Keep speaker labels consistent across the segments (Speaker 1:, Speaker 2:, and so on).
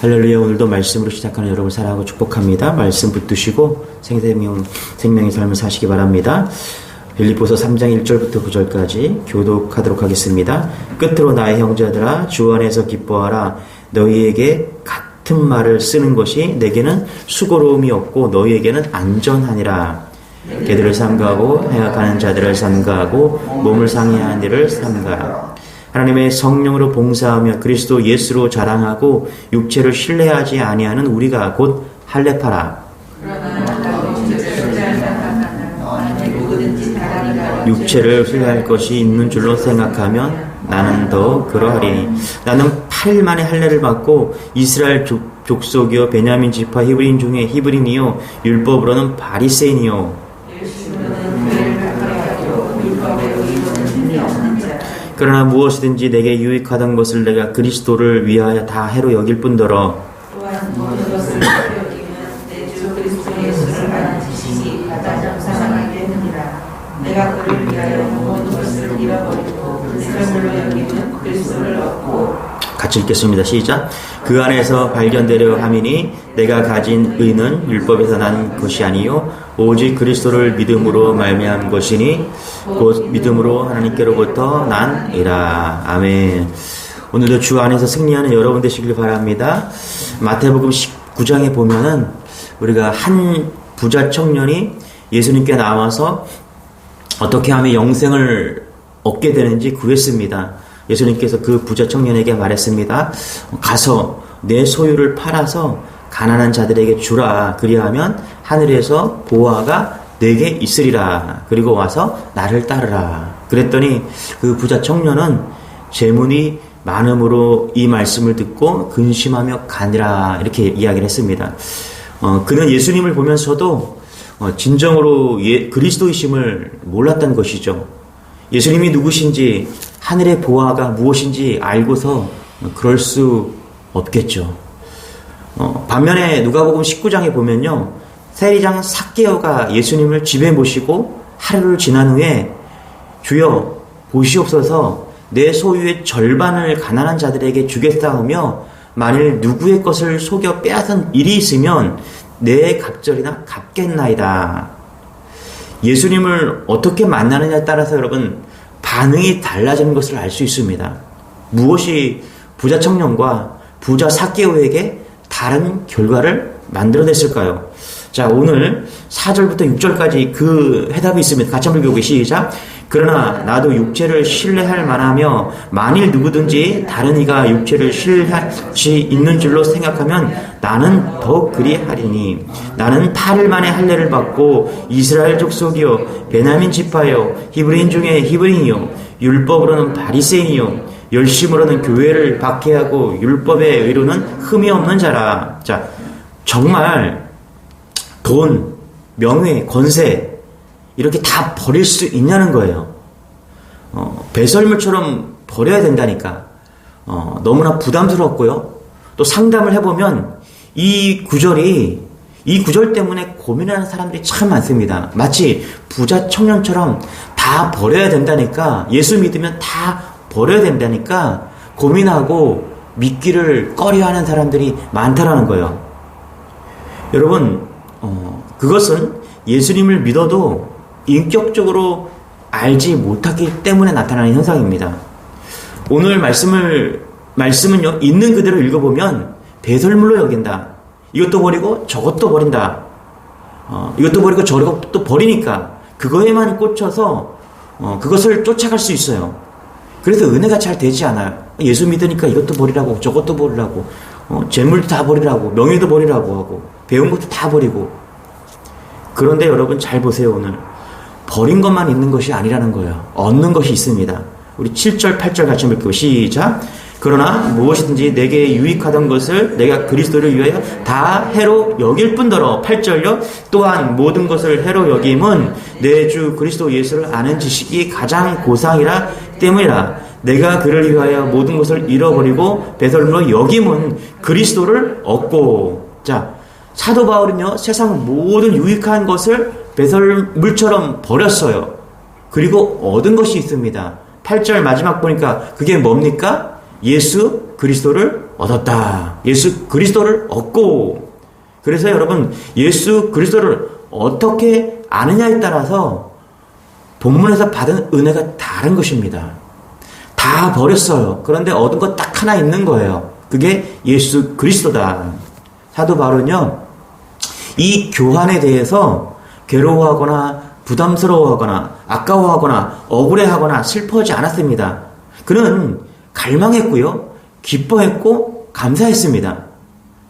Speaker 1: 할렐루야. 오늘도 말씀으로 시작하는 여러분 사랑하고 축복합니다. 말씀 붙드시고 생명의 삶을 사시기 바랍니다. 빌립보서 3장 1절부터 9절까지 교독하도록 하겠습니다. 끝으로 나의 형제들아 주 안에서 기뻐하라. 너희에게 같은 말을 쓰는 것이 내게는 수고로움이 없고 너희에게는 안전하니라. 개들을 삼가하고 행악하는 자들을 삼가하고 몸을 상해하는 일을 삼가라. 하나님의 성령으로 봉사하며 그리스도 예수로 자랑하고 육체를 신뢰하지 아니하는 우리가 곧 할례파라. 육체를 신뢰할 것이 있는 줄로 생각하면 나는 더 그러하리니 나는 8일 만에 할례를 받고 이스라엘 족속이요 베냐민 지파 히브리인 중에 히브리인이요 율법으로는 바리새인이요 그러나 무엇이든지 내게 유익하던 것을 내가 그리스도를 위하여 다 해로 여길 뿐더러 또한 모든 것을 여기면 내 주 그리스도 예수를 아는 지식이 가장 정상하기 때문이라. 내가 그를 위하여 모든 것을 잃어버리고 그리스도로 여기면 그리스도를 얻고. 같이 읽겠습니다. 시작. 그 안에서 발견되려 함이니 내가 가진 의는 율법에서 난 것이 아니요 오직 그리스도를 믿음으로 말미암은 것이니 곧 믿음으로 하나님께로부터 난이라. 아멘. 오늘도 주 안에서 승리하는 여러분 되시길 바랍니다. 마태복음 19장에 보면은 우리가 한 부자 청년이 예수님께 나와서 어떻게 하면 영생을 얻게 되는지 구했습니다. 예수님께서 그 부자 청년에게 말했습니다. 가서 내 소유를 팔아서 가난한 자들에게 주라. 그리하면 하늘에서 보화가 내게 있으리라. 그리고 와서 나를 따르라. 그랬더니 그 부자 청년은 재물이 많음으로 이 말씀을 듣고 근심하며 가니라. 이렇게 이야기를 했습니다. 그는 예수님을 보면서도 진정으로 그리스도이심을 몰랐던 것이죠. 예수님이 누구신지 하늘의 보화가 무엇인지 알고서 그럴 수 없겠죠. 반면에 누가복음 19장에 보면요, 세리장 삭개오가 예수님을 집에 모시고 하루를 지난 후에 주여 보시옵소서 내 소유의 절반을 가난한 자들에게 주겠사오며 만일 누구의 것을 속여 빼앗은 일이 있으면 내 갑절이나 갚겠나이다. 예수님을 어떻게 만나느냐에 따라서 여러분 반응이 달라지는 것을 알 수 있습니다. 무엇이 부자 청년과 부자 삭개오에게 다른 결과를 만들어냈을까요? 자, 오늘 4절부터 6절까지 그 해답이 있습니다. 같이 한번 읽어보기 시작. 그러나 나도 육체를 신뢰할 만하며 만일 누구든지 다른 이가 육체를 신뢰할 수 있는 줄로 생각하면 나는 더 그리하리니 나는 8일 만에 할례를 받고 이스라엘 족속이요 베냐민 지파요 히브리인 중에 히브리인이요 율법으로는 바리새인이요 열심으로는 교회를 박해하고 율법의 의로는 흠이 없는 자라. 자, 정말 돈, 명예, 권세 이렇게 다 버릴 수 있냐는 거예요. 배설물처럼 버려야 된다니까. 너무나 부담스럽고요. 또 상담을 해보면 이 구절 때문에 고민하는 사람들이 참 많습니다. 마치 부자 청년처럼 다 버려야 된다니까, 예수 믿으면 다 버려야 된다니까 고민하고 믿기를 꺼려하는 사람들이 많다라는 거예요. 여러분, 그것은 예수님을 믿어도 인격적으로 알지 못하기 때문에 나타나는 현상입니다. 오늘 말씀은요, 있는 그대로 읽어보면 배설물로 여긴다. 이것도 버리고 저것도 버린다. 이것도 버리고 저것도 버리니까 그거에만 꽂혀서 그것을 쫓아갈 수 있어요. 그래서 은혜가 잘 되지 않아요. 예수 믿으니까 이것도 버리라고 저것도 버리라고 재물도 다 버리라고 명예도 버리라고 하고 배운 것도 다 버리고. 그런데 여러분 잘 보세요. 오늘 버린 것만 있는 것이 아니라는 거예요. 얻는 것이 있습니다. 우리 7절 8절 같이 한번 읽고 시작. 그러나 무엇이든지 내게 유익하던 것을 내가 그리스도를 위하여 다 해로 여길 뿐더러 8절요 또한 모든 것을 해로 여김은 내 주 그리스도 예수를 아는 지식이 가장 고상이라 때문이라. 내가 그를 위하여 모든 것을 잃어버리고 배설물로 여김은 그리스도를 얻고. 자, 사도 바울은요 세상 모든 유익한 것을 배설물처럼 버렸어요. 그리고 얻은 것이 있습니다. 8절 마지막 보니까 그게 뭡니까? 예수 그리스도를 얻었다. 예수 그리스도를 얻고. 그래서 여러분, 예수 그리스도를 어떻게 아느냐에 따라서 본문에서 받은 은혜가 다른 것입니다. 다 버렸어요. 그런데 얻은 것 딱 하나 있는 거예요. 그게 예수 그리스도다. 사도 바울은요, 이 교환에 대해서 괴로워하거나 부담스러워하거나 아까워하거나 억울해하거나 슬퍼하지 않았습니다. 그는 갈망했고요, 기뻐했고 감사했습니다.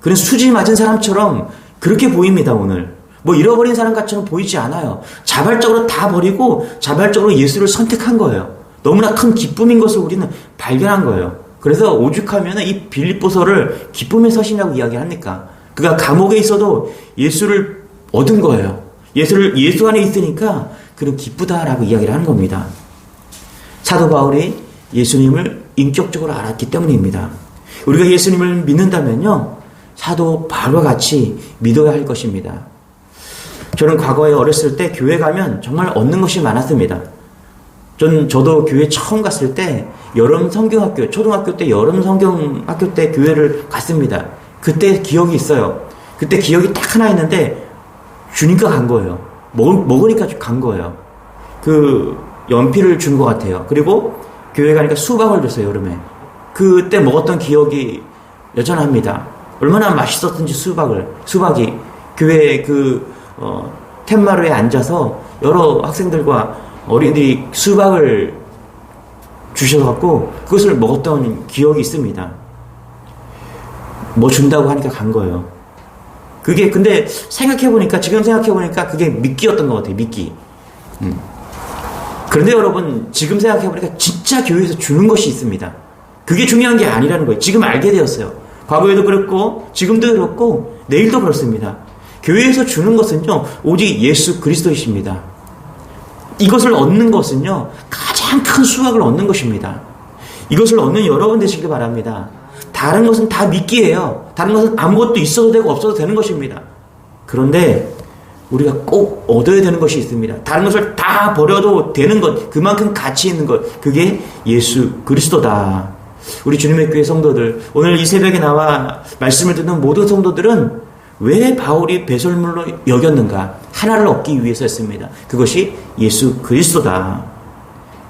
Speaker 1: 그는 수지 맞은 사람처럼 그렇게 보입니다. 오늘 뭐 잃어버린 사람같이는 보이지 않아요. 자발적으로 다 버리고 자발적으로 예수를 선택한 거예요. 너무나 큰 기쁨인 것을 우리는 발견한 거예요. 그래서 오죽하면 이 빌립보서를 기쁨의 서신이라고 이야기합니까? 그가 감옥에 있어도 예수를 얻은 거예요. 예수 안에 있으니까 그는 기쁘다라고 이야기를 하는 겁니다. 사도 바울이 예수님을 인격적으로 알았기 때문입니다. 우리가 예수님을 믿는다면요, 사도 바울과 같이 믿어야 할 것입니다. 저는 과거에 어렸을 때 교회 가면 정말 얻는 것이 많았습니다. 저도 교회 처음 갔을 때 여름 성경학교, 초등학교 때 여름 성경학교 때 교회를 갔습니다. 그때 기억이 있어요. 그때 기억이 딱 하나 있는데 주니까 간 거예요. 먹으니까 간 거예요. 그 연필을 준 것 같아요. 그리고 교회 가니까 수박을 줬어요, 여름에. 그때 먹었던 기억이 여전합니다. 얼마나 맛있었던지 수박이 교회 텐마루에 앉아서 여러 학생들과 어린이들이 수박을 주셔갖고 그것을 먹었던 기억이 있습니다. 뭐 준다고 하니까 간 거예요. 그게 근데 지금 생각해보니까 그게 미끼였던 것 같아요. 미끼. 그런데 여러분, 지금 생각해보니까 진짜 교회에서 주는 것이 있습니다. 그게 중요한 게 아니라는 거예요. 지금 알게 되었어요. 과거에도 그렇고 지금도 그렇고 내일도 그렇습니다. 교회에서 주는 것은요, 오직 예수 그리스도이십니다. 이것을 얻는 것은요, 가장 큰 수확을 얻는 것입니다. 이것을 얻는 여러분 되시길 바랍니다. 다른 것은 다 미끼예요. 다른 것은 아무것도 있어도 되고 없어도 되는 것입니다. 그런데 우리가 꼭 얻어야 되는 것이 있습니다. 다른 것을 다 버려도 되는 것, 그만큼 가치 있는 것, 그게 예수 그리스도다. 우리 주님의 교회 성도들, 오늘 이 새벽에 나와 말씀을 듣는 모든 성도들은 왜 바울이 배설물로 여겼는가? 하나를 얻기 위해서였습니다. 그것이 예수 그리스도다.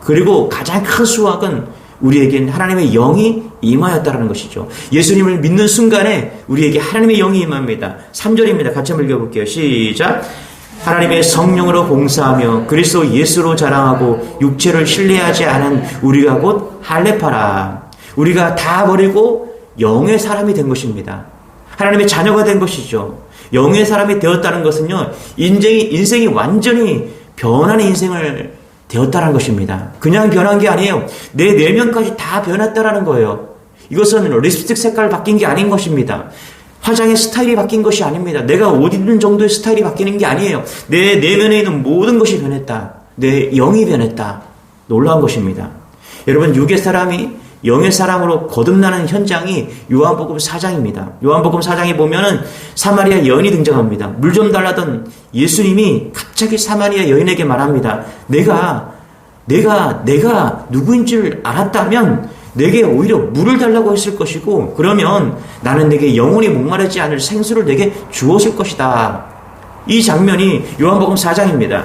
Speaker 1: 그리고 가장 큰 수확은 우리에겐 하나님의 영이 임하였다는 것이죠. 예수님을 믿는 순간에 우리에게 하나님의 영이 임합니다. 3절입니다. 같이 한번 읽어볼게요. 시작. 하나님의 성령으로 봉사하며 그리스도 예수로 자랑하고 육체를 신뢰하지 않은 우리가 곧 할례파라. 우리가 다 버리고 영의 사람이 된 것입니다. 하나님의 자녀가 된 것이죠. 영의 사람이 되었다는 것은요, 인생이 완전히 변한 인생을 되었다는 것입니다. 그냥 변한 게 아니에요. 내 내면까지 다 변했다라는 거예요. 이것은 립스틱 색깔 바뀐 게 아닌 것입니다. 화장의 스타일이 바뀐 것이 아닙니다. 내가 옷 입는 정도의 스타일이 바뀌는 게 아니에요. 내 내면에 있는 모든 것이 변했다. 내 영이 변했다. 놀라운 것입니다. 여러분, 육의 사람이 영의 사람으로 거듭나는 현장이 요한복음 4장입니다. 요한복음 4장에 보면은 사마리아 여인이 등장합니다. 물 좀 달라던 예수님이 갑자기 사마리아 여인에게 말합니다. 내가 누구인 줄 알았다면 내게 오히려 물을 달라고 했을 것이고, 그러면 나는 내게 영원히 목마르지 않을 생수를 내게 주었을 것이다. 이 장면이 요한복음 4장입니다.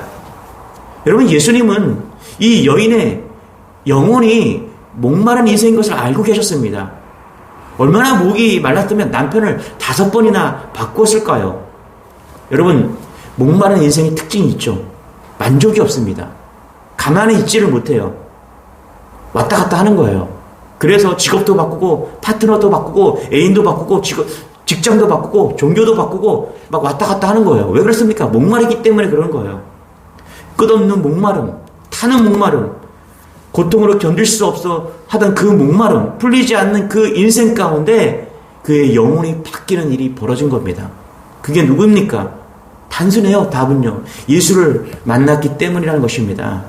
Speaker 1: 여러분, 예수님은 이 여인의 영혼이 목마른 인생인 것을 알고 계셨습니다. 얼마나 목이 말랐으면 남편을 5번이나 바꿨을까요? 여러분, 목마른 인생의 특징이 있죠. 만족이 없습니다. 가만히 있지를 못해요. 왔다 갔다 하는 거예요. 그래서 직업도 바꾸고 파트너도 바꾸고 애인도 바꾸고 직장도 바꾸고 종교도 바꾸고 막 왔다 갔다 하는 거예요. 왜 그렇습니까? 목마르기 때문에 그런 거예요. 끝없는 목마름, 타는 목마름, 고통으로 견딜 수 없어 하던 그 목마름, 풀리지 않는 그 인생 가운데 그의 영혼이 바뀌는 일이 벌어진 겁니다. 그게 누구입니까? 단순해요. 답은요, 예수를 만났기 때문이라는 것입니다.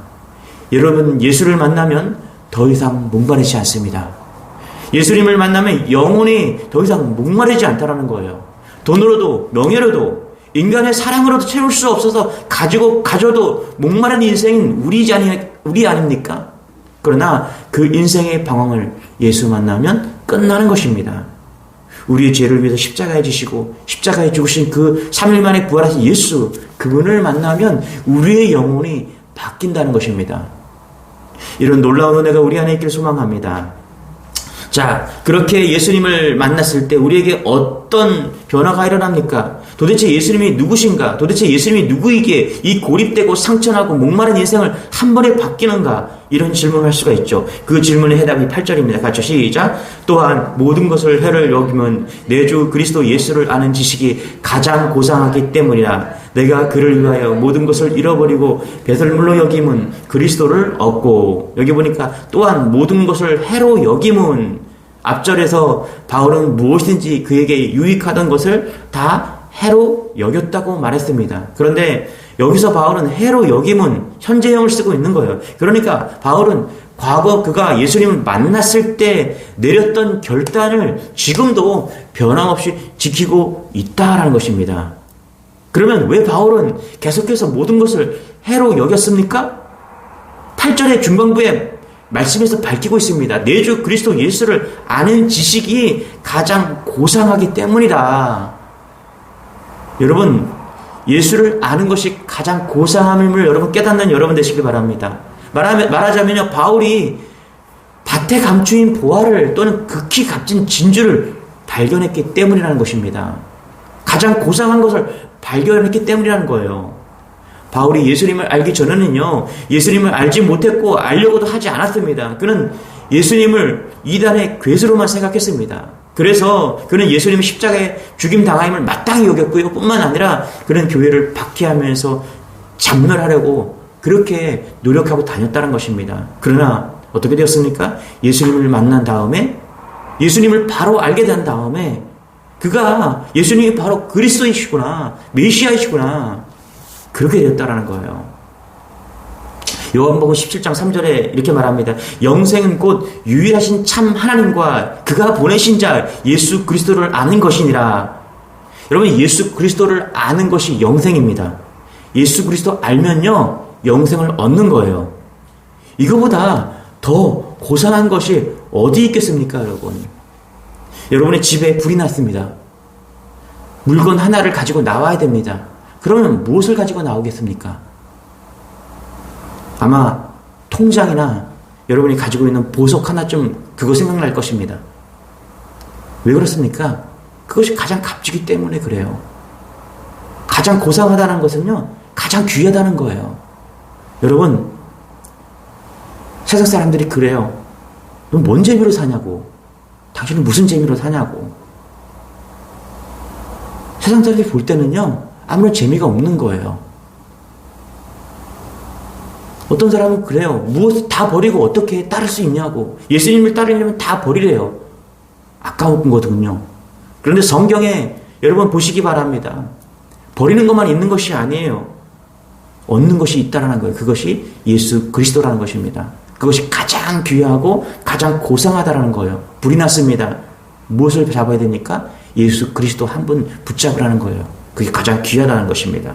Speaker 1: 여러분, 예수를 만나면 더 이상 목마르지 않습니다. 예수님을 만나면 영혼이 더 이상 목마르지 않다라는 거예요. 돈으로도 명예로도 인간의 사랑으로도 채울 수 없어서 가져도 목마른 인생인 우리 아닙니까? 그러나 그 인생의 방황을 예수 만나면 끝나는 것입니다. 우리의 죄를 위해서 십자가에 지시고 십자가에 죽으신 그 3일 만에 부활하신 예수, 그분을 만나면 우리의 영혼이 바뀐다는 것입니다. 이런 놀라운 은혜가 우리 안에 있길 소망합니다. 자, 그렇게 예수님을 만났을 때 우리에게 어떤 변화가 일어납니까? 도대체 예수님이 누구신가? 도대체 예수님이 누구이기에 이 고립되고 상처나고 목마른 인생을 한 번에 바뀌는가? 이런 질문을 할 수가 있죠. 그 질문의 해답이 8절입니다. 같이 시작. 또한 모든 것을 해를 여기면 내 주 그리스도 예수를 아는 지식이 가장 고상하기 때문이라. 내가 그를 위하여 모든 것을 잃어버리고 배설물로 여김은 그리스도를 얻고. 여기 보니까 또한 모든 것을 해로 여김은, 앞절에서 바울은 무엇이든지 그에게 유익하던 것을 다 해로 여겼다고 말했습니다. 그런데 여기서 바울은 해로 여김은 현재형을 쓰고 있는 거예요. 그러니까 바울은 과거 그가 예수님을 만났을 때 내렸던 결단을 지금도 변함없이 지키고 있다라는 것입니다. 그러면 왜 바울은 계속해서 모든 것을 해로 여겼습니까? 8절의 중반부에 말씀에서 밝히고 있습니다. 내 주 그리스도 예수를 아는 지식이 가장 고상하기 때문이다. 여러분, 예수를 아는 것이 가장 고상함을 여러분 깨닫는 여러분 되시길 바랍니다. 말하자면요, 바울이 밭에 감추인 보화를 또는 극히 값진 진주를 발견했기 때문이라는 것입니다. 가장 고상한 것을 발견했기 때문이라는 거예요. 바울이 예수님을 알기 전에는요, 예수님을 알지 못했고 알려고도 하지 않았습니다. 그는 예수님을 이단의 괴수로만 생각했습니다. 그래서 그는 예수님이 십자가에 죽임당함을 마땅히 여겼고요. 뿐만 아니라 그는 교회를 박해하면서 잡멸하려고 그렇게 노력하고 다녔다는 것입니다. 그러나 어떻게 되었습니까? 예수님을 만난 다음에, 예수님을 바로 알게 된 다음에 그가 예수님이 바로 그리스도이시구나, 메시아이시구나, 그렇게 되었다라는 거예요. 요한복음 17장 3절에 이렇게 말합니다. 영생은 곧 유일하신 참 하나님과 그가 보내신 자 예수 그리스도를 아는 것이니라. 여러분, 예수 그리스도를 아는 것이 영생입니다. 예수 그리스도 알면요, 영생을 얻는 거예요. 이거보다 더 고상한 것이 어디 있겠습니까, 여러분? 여러분의 집에 불이 났습니다. 물건 하나를 가지고 나와야 됩니다. 그러면 무엇을 가지고 나오겠습니까? 아마 통장이나 여러분이 가지고 있는 보석 하나쯤 그거 생각날 것입니다. 왜 그렇습니까? 그것이 가장 값지기 때문에 그래요. 가장 고상하다는 것은요, 가장 귀하다는 거예요. 여러분, 세상 사람들이 그래요. 넌 뭔 재미로 사냐고. 당신은 무슨 재미로 사냐고. 세상 사람들이 볼 때는요, 아무런 재미가 없는 거예요. 어떤 사람은 그래요. 무엇을 다 버리고 어떻게 따를 수 있냐고. 예수님을 따르려면 다 버리래요. 아까운 거거든요. 그런데 성경에 여러분 보시기 바랍니다. 버리는 것만 있는 것이 아니에요. 얻는 것이 있다라는 거예요. 그것이 예수 그리스도라는 것입니다. 그것이 가장 귀하고 가장 고상하다라는 거예요. 불이 났습니다. 무엇을 잡아야 됩니까? 예수 그리스도 한 분 붙잡으라는 거예요. 그게 가장 귀하다는 것입니다.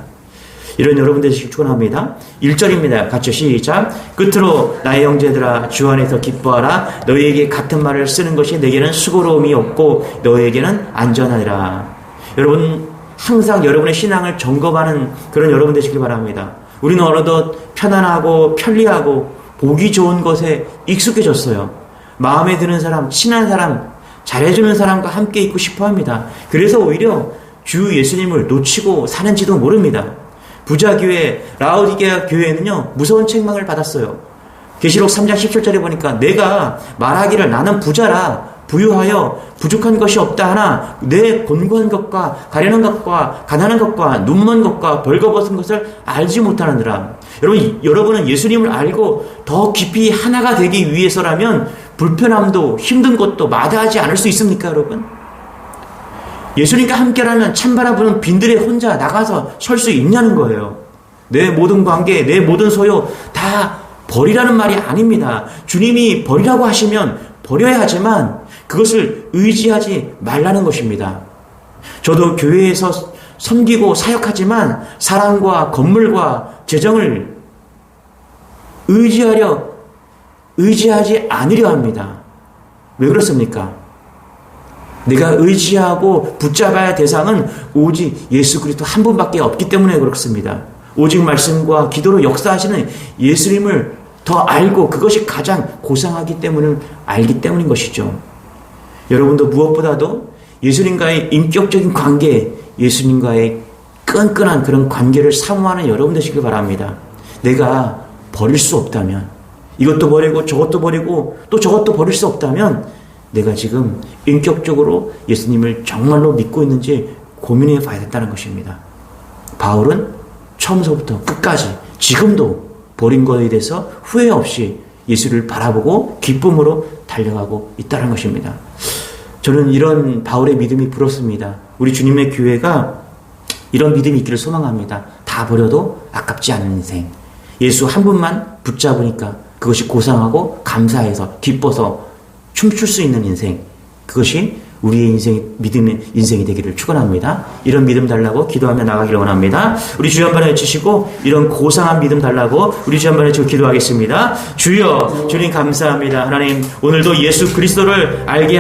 Speaker 1: 이런 여러분 되시길 축원합니다. 1절입니다. 같이 시작. 끝으로 나의 형제들아 주 안에서 기뻐하라. 너희에게 같은 말을 쓰는 것이 내게는 수고로움이 없고 너희에게는 안전하리라. 여러분, 항상 여러분의 신앙을 점검하는 그런 여러분 되시길 바랍니다. 우리는 어느덧 편안하고 편리하고 보기 좋은 것에 익숙해졌어요. 마음에 드는 사람, 친한 사람, 잘해주는 사람과 함께 있고 싶어합니다. 그래서 오히려 주 예수님을 놓치고 사는지도 모릅니다. 부자교회 라오디게아 교회는요, 무서운 책망을 받았어요. 계시록 3장 17절에 보니까 내가 말하기를 나는 부자라 부유하여 부족한 것이 없다 하나 내 곤고한 것과 가련한 것과 가난한 것과 눈먼 것과 벌거벗은 것을 알지 못하느니라. 여러분은 예수님을 알고 더 깊이 하나가 되기 위해서라면 불편함도 힘든 것도 마다하지 않을 수 있습니까, 여러분? 예수님과 함께라면 찬바람 부는 빈들에 혼자 나가서 설 수 있냐는 거예요. 내 모든 관계, 내 모든 소유 다 버리라는 말이 아닙니다. 주님이 버리라고 하시면 버려야 하지만 그것을 의지하지 말라는 것입니다. 저도 교회에서 섬기고 사역하지만 사랑과 건물과 재정을 의지하지 않으려 합니다. 왜 그렇습니까? 내가 의지하고 붙잡아야 할 대상은 오직 예수 그리스도 한 분밖에 없기 때문에 그렇습니다. 오직 말씀과 기도로 역사하시는 예수님을 더 알고 그것이 가장 고상하기 때문에 알기 때문인 것이죠. 여러분도 무엇보다도 예수님과의 인격적인 관계, 예수님과의 끈끈한 그런 관계를 사모하는 여러분 되시길 바랍니다. 내가 버릴 수 없다면, 이것도 버리고 저것도 버리고 또 저것도 버릴 수 없다면 내가 지금 인격적으로 예수님을 정말로 믿고 있는지 고민해 봐야 된다는 것입니다. 바울은 처음서부터 끝까지 지금도 버린 것에 대해서 후회 없이 예수를 바라보고 기쁨으로 달려가고 있다는 것입니다. 저는 이런 바울의 믿음이 부럽습니다. 우리 주님의 교회가 이런 믿음이 있기를 소망합니다. 다 버려도 아깝지 않은 인생. 예수 한 분만 붙잡으니까 그것이 고상하고 감사해서 기뻐서 춤출 수 있는 인생. 그것이 우리의 믿음의 인생이 되기를 축원합니다. 이런 믿음 달라고 기도하며 나가기를 원합니다. 우리 주여 한번 해주시고 이런 고상한 믿음 달라고 우리 주여 한번 해주시고 기도하겠습니다. 주여, 주님 감사합니다. 하나님 오늘도 예수 그리스도를 알게